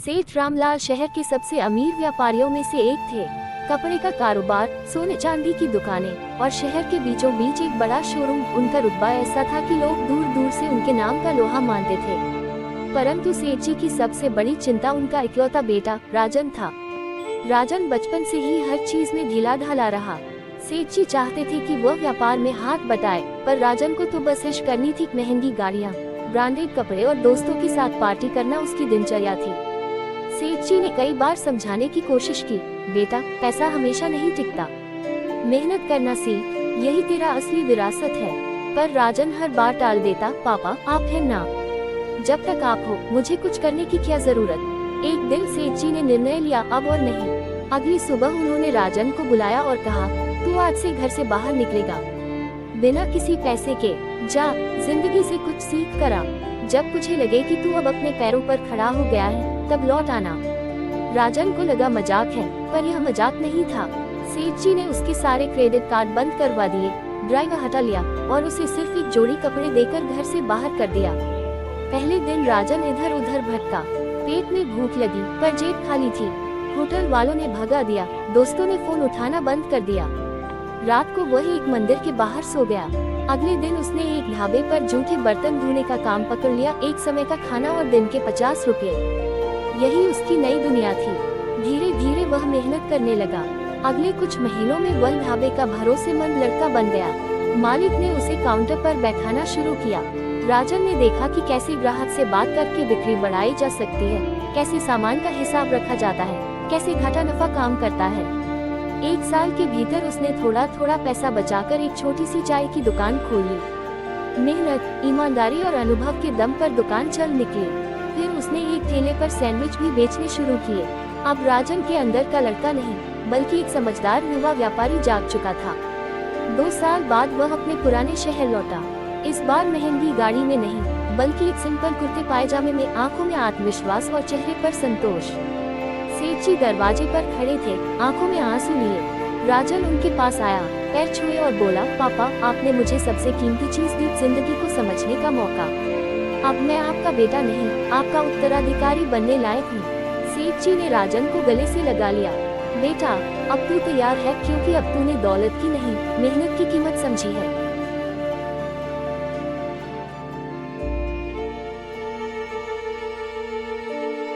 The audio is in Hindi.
सेठ रामलाल शहर के सबसे अमीर व्यापारियों में से एक थे। कपड़े का कारोबार, सोने चांदी की दुकानें और शहर के बीचों बीच एक बड़ा शोरूम। उनका रुतबा ऐसा था कि लोग दूर दूर से उनके नाम का लोहा मानते थे। परंतु सेठ जी की सबसे बड़ी चिंता उनका इकलौता बेटा राजन था। राजन बचपन से ही हर चीज में ढीला ढाला रहा। सेठ जी चाहते थे कि वह व्यापार में हाथ बटाए, पर राजन को तो बस ऐश करनी थी। महंगी गाड़ियाँ, ब्रांडेड कपड़े और दोस्तों के साथ पार्टी करना उसकी दिनचर्या थी। सेठ जी ने कई बार समझाने की कोशिश की, बेटा पैसा हमेशा नहीं टिकता, मेहनत करना सीख, यही तेरा असली विरासत है। पर राजन हर बार टाल देता, पापा आप हैं ना, जब तक आप हो मुझे कुछ करने की क्या जरूरत। एक दिन सेठ जी ने निर्णय लिया, अब और नहीं। अगली सुबह उन्होंने राजन को बुलाया और कहा, तू आज से घर से बाहर निकलेगा, बिना किसी पैसे के। जा, जिंदगी से कुछ सीख कर आ। जब तुझे लगे कि तू अब अपने पैरों पर खड़ा हो गया है, तब लौट आना। राजन को लगा मजाक है, पर यह मजाक नहीं था। सेठ जी ने उसके सारे क्रेडिट कार्ड बंद करवा दिए, ड्राइवर हटा लिया और उसे सिर्फ एक जोड़ी कपड़े देकर घर से बाहर कर दिया। पहले दिन राजन इधर उधर भटका, पेट में भूख लगी पर जेब खाली थी। होटल वालों ने भगा दिया, दोस्तों ने फोन उठाना बंद कर दिया। रात को वह एक मंदिर के बाहर सो गया। अगले दिन उसने एक ढाबे पर जूठे बर्तन धोने का काम पकड़ लिया, एक समय का खाना और दिन के 50 रुपए, यही उसकी नई दुनिया थी। धीरे धीरे वह मेहनत करने लगा। अगले कुछ महीनों में वह ढाबे का भरोसेमंद लड़का बन गया। मालिक ने उसे काउंटर पर बैठाना शुरू किया। राजन ने देखा कि कैसे ग्राहक से बात करके बिक्री बढ़ाई जा सकती है, कैसे सामान का हिसाब रखा जाता है, कैसे घाटा नफा काम करता है। एक साल के भीतर उसने थोड़ा थोड़ा पैसा बचाकर एक छोटी सी चाय की दुकान खोल ली। मेहनत, ईमानदारी और अनुभव के दम पर दुकान चल निकली। फिर उसने एक ठेले पर सैंडविच भी बेचने शुरू किए। अब राजन के अंदर का लड़का नहीं, बल्कि एक समझदार युवा व्यापारी जाग चुका था। 2 साल बाद वह अपने पुराने शहर लौटा। इस बार महंगी गाड़ी में नहीं, बल्कि एक सिंपल कुर्ते पायजामे में, आंखों में आत्मविश्वास और चेहरे पर संतोष। सेठ जी दरवाजे पर खड़े थे, आंखों में आंसू लिए। राजन उनके पास आया, पैर छुए और बोला, पापा आपने मुझे सबसे कीमती चीज दी, जिंदगी को समझने का मौका। अब मैं आपका बेटा नहीं, आपका उत्तराधिकारी बनने लायक हूँ। सेठ जी ने राजन को गले से लगा लिया। बेटा अब तू तैयार है, क्योंकि अब तूने दौलत की नहीं, मेहनत की कीमत समझी है।